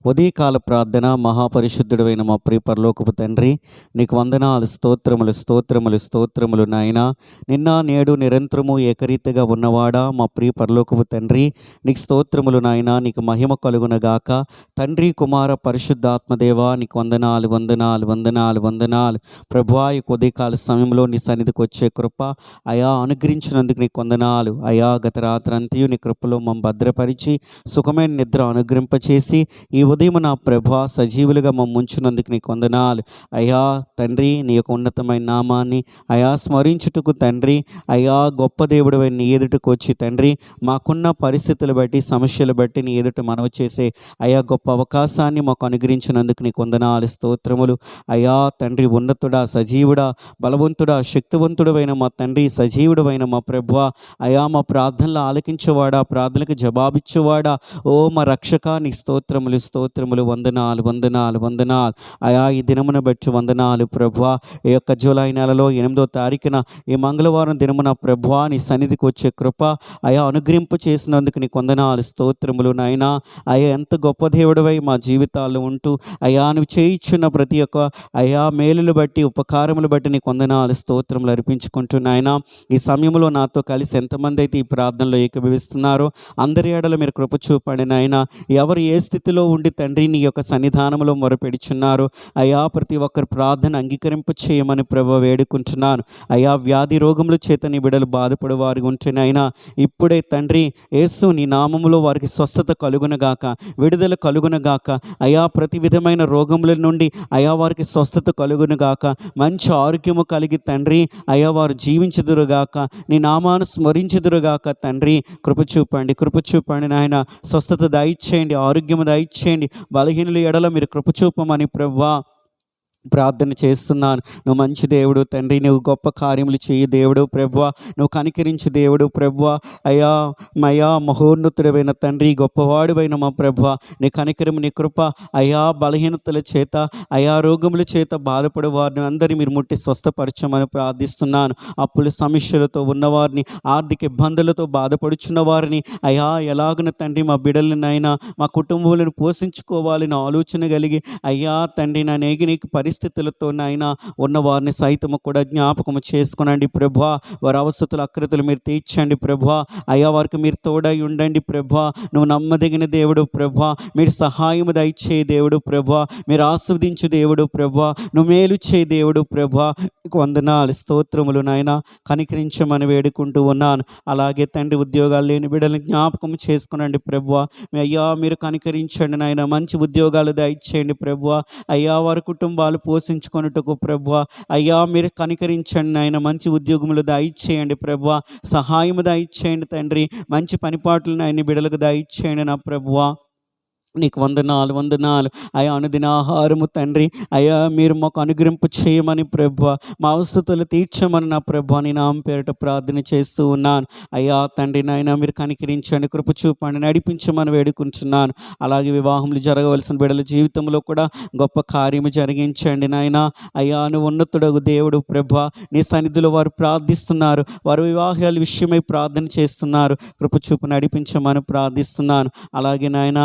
ఉదయకాల ప్రార్థన. మహాపరిశుద్ధుడైన మా ప్రియ పరలోకపు తండ్రి, నీకు వందనాలు, స్తోత్రములు స్తోత్రములు స్తోత్రములు నాయన. నిన్న నేడు నిరంతరము ఏకరీతిగా ఉన్నవాడా మా ప్రియ పరలోకపు తండ్రి, నీకు స్తోత్రములు నాయన. నీకు మహిమ కలుగునగాక. తండ్రి, కుమార, పరిశుద్ధాత్మదేవా, నీకు వందనాలు వందనాలు వందనాలు వందనాలు. ప్రభువా, ఈ ఉదయకాల సమయంలో నీ సన్నిధికి వచ్చే కృప అయా అనుగ్రహించినందుకు నీకు వందనాలు అయా. గత రాత్రి అంతయు నీ కృపలో మమ్మల్ని భద్రపరిచి సుఖమైన నిద్ర అనుగ్రహింపచేసి ఈ ఉదయం నా ప్రభా సజీవులుగా మమ్మల్ని ఉంచినందుకు నీకు వందనాలు అయ్యా. తండ్రి, నీ యొక్క ఉన్నతమైన నామాన్ని అయా స్మరించుటకు తండ్రి అయా, గొప్ప దేవుడు నీ ఎదుటకు వచ్చి తండ్రి మాకున్న పరిస్థితులు బట్టి సమస్యలు బట్టి నీ ఎదుట మనవి చేసే అయా గొప్ప అవకాశాన్ని మాకు అనుగ్రహించినందుకు నీకు వందనాలు, స్తోత్రములు అయా. తండ్రి, ఉన్నతుడా, సజీవుడా, బలవంతుడా, శక్తివంతుడు అయిన మా తండ్రి, సజీవుడు అయిన మా ప్రభువా అయా, మా ప్రార్థనలు ఆలకించేవాడా, ప్రార్థనలకు జవాబిచ్చేవాడా, ఓ మా రక్షక, నీ స్తోత్రములు స్తోత్రములు, వందనాలు వందనాలు వందనాలు అయా. ఈ దినమున బట్టి వందనాలు ప్రభువా. ఈ యొక్క జూలై నెలలో 8వ తారీఖున ఈ మంగళవారం దినమున ప్రభువా నీ సన్నిధికి వచ్చే కృప అయా అనుగ్రహింపు చేసినందుకు నీకు వందనాలు, స్తోత్రములు నాయనా. అయా, ఎంత గొప్ప దేవుడివై మా జీవితాల్లో ఉంటూ అయా నువ్వు చేయించున్న ప్రతి ఒక్క అయా మేలులు బట్టి, ఉపకారములు బట్టి నీకు వందనాలు, స్తోత్రములు అర్పించుకుంటున్నాయన. ఈ సమయంలో నాతో కలిసి ఎంతమంది అయితే ఈ ప్రార్థనలో ఏకీభవిస్తున్నారో అందరి ఏడల మీరు కృప చూపండి నాయన. ఎవరు ఏ స్థితిలో ఉండి తండ్రి నీ యొక్క సన్నిధానంలో మొరపెడుచున్నారు అయా, ప్రతి ఒక్కరి ప్రార్థన అంగీకరింపు చేయమని ప్రభు వేడుకుంటున్నాను అయా. వ్యాధి రోగముల చేత నీ బిడ్డలు బాధపడే వారికి ఉంటున్నాయినా ఇప్పుడే తండ్రి యేసు నీ నామములో వారికి స్వస్థత కలుగునగాక, విడుదల కలుగునగాక అయా. ప్రతి విధమైన రోగముల నుండి అయా వారికి స్వస్థత కలుగునగాక, మంచి ఆరోగ్యము కలిగి తండ్రి అయా వారు జీవించుదురుగాక, నీ నామాను స్మరించుదురుగాక తండ్రి. కృప చూపండి నాయన. స్వస్థత దయచేయండి, ఆరోగ్యము దయచేయండి. బలహీనుల ఎడల మీరు కృప చూపమని ప్రభువా ప్రార్థన చేస్తున్నాను. నువ్వు మంచి దేవుడు తండ్రి, నువ్వు గొప్ప కార్యములు చేయి దేవుడు ప్రభువా, నువ్వు కనికరించు దేవుడు ప్రభువా అయా. మయా మహోన్నతుడైన తండ్రి, గొప్పవాడువైన మా ప్రభువా, నీ కనికరము నీ కృప అయా, బలహీనతల చేత అయా రోగముల చేత బాధపడే వారిని అందరినీ మీరు ముట్టి స్వస్థపరచమని ప్రార్థిస్తున్నాను. అప్పుల సమస్యలతో ఉన్నవారిని, ఆర్థిక ఇబ్బందులతో బాధపడుచున్న వారిని అయా ఎలాగన తండ్రి మా బిడ్డలనైనా మా కుటుంబాలను పోషించుకోవాలని ఆలోచన కలిగి అయ్యా తండ్రి నా నీకు పరిస్థితులతో నాయన ఉన్నవారిని సైతము కూడా జ్ఞాపకము చేసుకునండి ప్రభువా. వారి అవసరతలు అక్రతలు మీరు తీర్చండి ప్రభువా అయ్యా. వారికి మీరు తోడై ఉండండి ప్రభువా. నువ్వు నమ్మదగిన దేవుడు ప్రభువా, మీరు సహాయము దయచే దేవుడు ప్రభువా, మీరు ఆస్వాదించు దేవుడు ప్రభువా, నువ్వు మేలు చే దేవుడు ప్రభువా. వందనాలు, స్తోత్రములు నాయన. కనికరించమని వేడుకుంటూ ఉన్నాను. అలాగే తండ్రి, ఉద్యోగాలు లేని బిడ్డలను జ్ఞాపకం చేసుకునండి ప్రభువా అయ్యా. మీరు కనికరించండి నాయన. మంచి ఉద్యోగాలు దయచేయండి ప్రభువా అయ్యా. వారి కుటుంబాలు పోషించుకొనుటకు ప్రభువా అయ్యా మీరు కనికరించండి నాయన. మంచి ఉద్యోగములు దయచేయండి ప్రభువా, సహాయము దయచేయండి తండ్రి. మంచి పనిపాట్లు నాయన బిడ్డలకు దయచేయండి నా ప్రభువా. నీకు వందనాలు వందనాలు అయా. అనుదిన ఆహారము తండ్రి అయా మీరు మాకు అనుగ్రహింపు చేయమని ప్రభువా, మా అవసరతలు తీర్చమని నా ప్రభువా నీ నామం పేరిట ప్రార్థన చేస్తూ ఉన్నాను అయ్యా. తండ్రి నాయన మీరు కనికరించండి, కృప చూపండి, నడిపించమని వేడుకుంటున్నాను. అలాగే వివాహములు జరగవలసిన బిడ్డల జీవితంలో కూడా గొప్ప కార్యము జరిగించండి నాయన అయ్యా. నువ్వు ఉన్నతుడగు దేవుడు ప్రభువా, నీ సన్నిధిలో వారు ప్రార్థిస్తున్నారు, వారు వివాహాల విషయమై ప్రార్థన చేస్తున్నారు. కృప చూపు నడిపించమని ప్రార్థిస్తున్నాను. అలాగే నాయన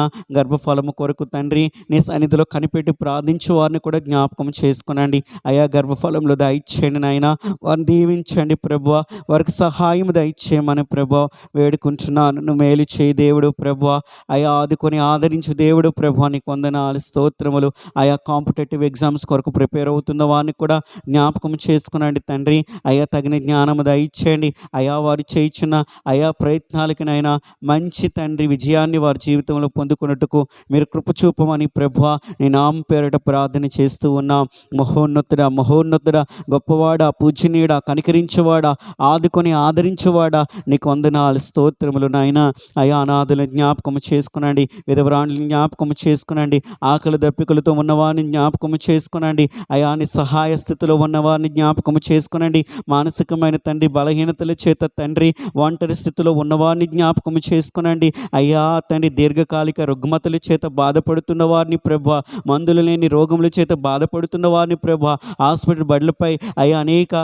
గర్భఫలము కొరకు తండ్రి నీ సన్నిధిలో కనిపెట్టి ప్రార్థించే వారిని కూడా జ్ఞాపకం చేసుకునండి అయా. గర్భఫలంలో దయచేయండి నాయన. వారిని దీవించండి ప్రభువా, వారికి సహాయం దయచేయమని ప్రభువా వేడుకుంటున్నాను. నువ్వు మేలు చేయి దేవుడు ప్రభువా అయా. ఆదుకొని ఆదరించు దేవుడు ప్రభువా, నీకు వందనాలు, స్తోత్రములు అయా. కాంపిటేటివ్ ఎగ్జామ్స్ కొరకు ప్రిపేర్ అవుతున్న వారిని కూడా జ్ఞాపకం చేసుకునండి తండ్రి అయా. తగిన జ్ఞానము దయచేయండి అయా. వారు చేయించున్న అయా ప్రయత్నాలకినైనా మంచి తండ్రి విజయాన్ని వారి జీవితంలో పొందుకున్నట్టుకు మీరు కృప చూపమని ప్రభువా నీ నామం పేరిట ప్రార్థన చేస్తూ ఉన్నాం. మహోన్నతుడా గొప్పవాడా, పూజనీయుడా, కనికరించేవాడా, ఆదుకొని ఆదరించేవాడా, నీకు వందనాలు, స్తోత్రములు నాయన అయా. అనాథులను జ్ఞాపకము చేసుకునండి, విధవరాణులను జ్ఞాపకము చేసుకునండి, ఆకలి దప్పికలతో ఉన్నవారిని జ్ఞాపకము చేసుకునండి అయా. నీ సహాయ స్థితిలో ఉన్నవారిని జ్ఞాపకము చేసుకునండి. మానసికమైన తండ్రి బలహీనతల చేత తండ్రి ఒంటరి స్థితిలో ఉన్నవారిని జ్ఞాపకము చేసుకునండి అయ్యా. తండ్రి దీర్ఘకాలిక రుగ్మతల వ్యాధుల చేత బాధపడుతున్న వారిని ప్రభా, మందులు లేని రోగముల చేత బాధపడుతున్న వారిని ప్రభా, హాస్పిటల్ బడులపై అయా అనేక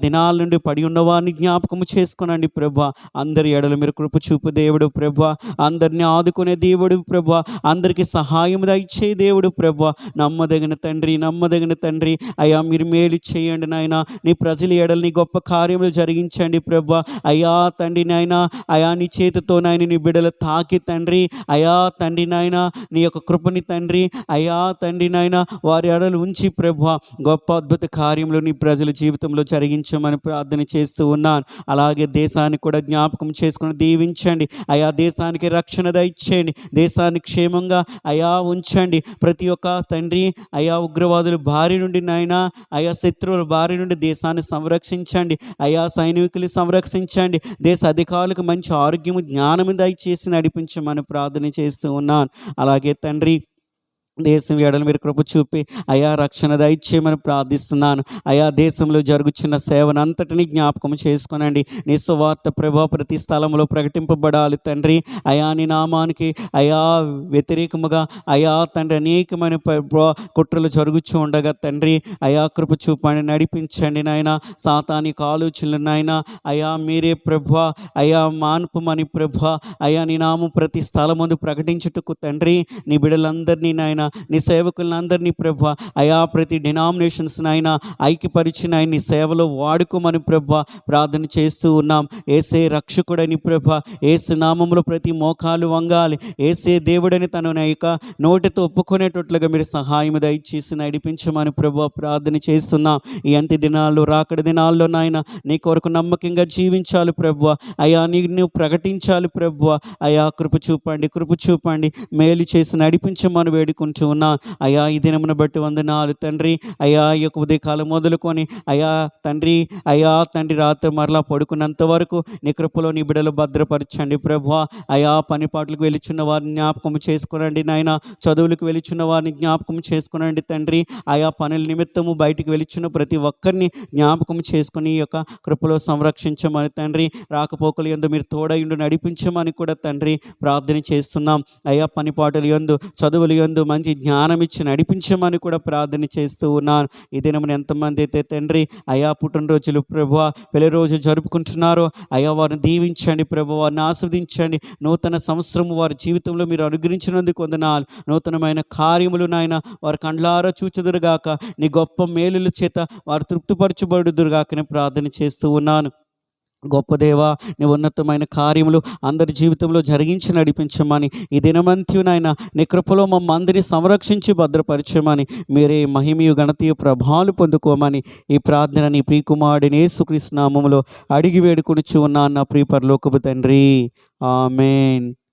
దినాల నుండి పడి ఉన్న వారిని జ్ఞాపకము చేసుకునండి ప్రభా. అందరి ఎడల మీరు కృప చూపు దేవుడు ప్రభా, అందరిని ఆదుకునే దేవుడు ప్రభా, అందరికీ సహాయం దయచే దేవుడు ప్రభా. నమ్మదగిన తండ్రి అయ్యా మీరు మేలు చేయండి నాయన. నీ ప్రజల ఎడల నీ గొప్ప కార్యములు జరిగించండి ప్రభా. అయ్యా తండ్రి నాయన, అయా నీ చేతితో నాయన నీ బిడ్డలు తాకి తండ్రి, అయా తండ్రి నాయన నీ యొక్క కృపని తండ్రి, అయా తండ్రి నాయన వారి ఎడలు ఉంచి ప్రభా గొప్ప అద్భుత కార్యములు నీ ప్రజల జీవితంలో జరిగించమని ప్రార్థన చేస్తూ ఉన్నాను. అలాగే దేశాన్ని కూడా జ్ఞాపకం చేసుకుని దీవించండి అయా. దేశానికి రక్షణ దయచేయండి, దేశాన్ని క్షేమంగా అయా ఉంచండి. ప్రతి ఒక్క తండ్రి అయా ఉగ్రవాదుల బారి నుండి నాయన, అయా శత్రువుల బారి నుండి దేశాన్ని సంరక్షించండి అయా. సైనికులు సంరక్షించండి, దేశ అధికారులకు మంచి ఆరోగ్యము జ్ఞానము దయచేసి నడిపించమని ప్రార్థన చేస్తూ ఉన్నాను. అలాగే తండ్రి దేశం ఎడల మీరు కృప చూపి అయా రక్షణ దయచేయమని ప్రార్థిస్తున్నాను అయా. దేశంలో జరుగుతున్న సేవనంతటిని జ్ఞాపకం చేసుకునండి. నీ సువార్త ప్రభా ప్రతి స్థలంలో ప్రకటింపబడాలి తండ్రి అయా. నీ నామానికి అయా వ్యతిరేకముగా అయా తండ్రి అనేకమైన కుట్రలు జరుగుతూ ఉండగా తండ్రి అయా కృప చూపండి, నడిపించండి నాయన. సాతానిక ఆలోచనలు నాయన అయా మీరే ప్రభా అయా మాన్పమని ప్రభా అయా. నీ నామం ప్రతి స్థలమందు ప్రకటించుటకు తండ్రి నీ బిడ్డలందరినీ నాయన, నీ సేవకులందరినీ ప్రభా అయా ప్రతి డినామినేషన్స్ నాయన ఐక్యపరిచిన నీ సేవలో వాడుకోమని ప్రభా ప్రార్థన చేస్తూ ఉన్నాం. ఏసే రక్షకుడని ప్రభా, ఏసు నామంలో ప్రతి మోకాలు వంగాలి, ఏసే దేవుడని తన యొక్క నోటితో ఒప్పుకునేటట్లుగా మీరు సహాయం దయచేసి నడిపించమని ప్రభా ప్రార్థన చేస్తున్నాం. ఈ అంత్య దినాల్లో రాకడ దినాల్లో నాయన నీ కొరకు నమ్మకంగా జీవించాలి ప్రభా అయా. నువ్వు ప్రకటించాలి ప్రభా అయా. కృప చూపండి, మేలు చేసి నడిపించమని వేడుకుంటూ ఉన్నా అయా. ఈ దినమును బట్టి వందనాలు తండ్రి అయా. ఈ యొక్క ఉదయకాలం మొదలుకొని అయా తండ్రి రాత్రి మరలా పడుకున్నంత వరకు నీ కృపలో నీ బిడ్డలు భద్రపరచండి ప్రభా అయా. పనిపాట్లకు వెలుచున్న వారిని జ్ఞాపకం చేసుకునండి నాయన, చదువులకు వెలుచున్న వారిని జ్ఞాపకం చేసుకునండి తండ్రి అయా. పనుల నిమిత్తము బయటికి వెలుచున్న ప్రతి ఒక్కరిని జ్ఞాపకం చేసుకుని ఈ యొక్క కృపలో సంరక్షించమని తండ్రి, రాకపోకలు యందు మీరు తోడయుండు నడిపించమని కూడా తండ్రి ప్రార్థన చేస్తున్నాం అయా. పనిపాటలు యందు చదువులు యందు మంచి జ్ఞానం ఇచ్చి నడిపించమని కూడా ప్రార్థన చేస్తూ ఉన్నాను. ఈ దినమున ఎంతమంది అయితే తండ్రి అయా పుట్టినరోజులు ప్రభా పెళ్లి రోజు జరుపుకుంటున్నారో అయా వారిని దీవించండి ప్రభా, వారిని ఆస్వాదించండి. నూతన సంవత్సరం వారి జీవితంలో మీరు అనుగ్రహించినందుకు వందనాలు. నూతనమైన కార్యములు నాయన వారి కండ్లారా చూచుదురుగాక, నీ గొప్ప మేలుల చేత వారు తృప్తిపరచబడుదురుగాకని ప్రార్థన చేస్తూ ఉన్నాను. గొప్ప దేవా, నీ ఉన్నతమైన కార్యములు అందరి జీవితంలో జరిగించి నడిపించమని, ఈ దినమంత్యు నాయన నీ కృపలో మమ్మ అందరినీ సంరక్షించి భద్రపరచమని, మీరే మహిమయు ఘనతయు ప్రభావాలు పొందుకోమని ఈ ప్రార్థన నీ ప్రియకుమారుడిని యేసుక్రీస్తు నామములో అడిగి వేడుకొనుచు ఉన్నాను నా ప్రియ పరలోకపు తండ్రి. ఆమేన్.